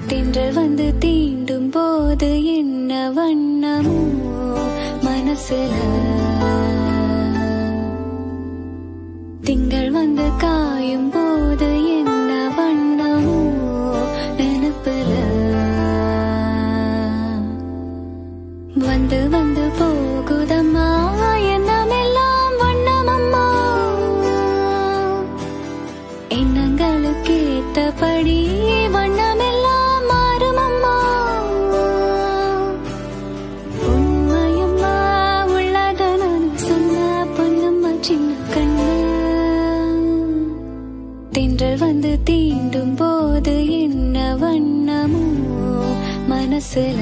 தென்றல் வந்து தீண்டும் போது என்ன வண்ணமோ மனசுல, திங்கள் வந்து காயும் போது என்ன வண்ணமோ நினைப்புல, வந்து வந்து போகுதம்மா எண்ணமெல்லாம் வண்ணமம்மா, எண்ணங்களுக்கு ஏத்தபடி வண்ணமெல்லாம் மாறுமம்மா. உண்மையம்மா உள்ளத நான் சொன்ன பொன்னம்மா சின்ன கண்ணு, தென்றல் வந்து தீண்டும் போது என்ன வண்ணமோ மனசுல.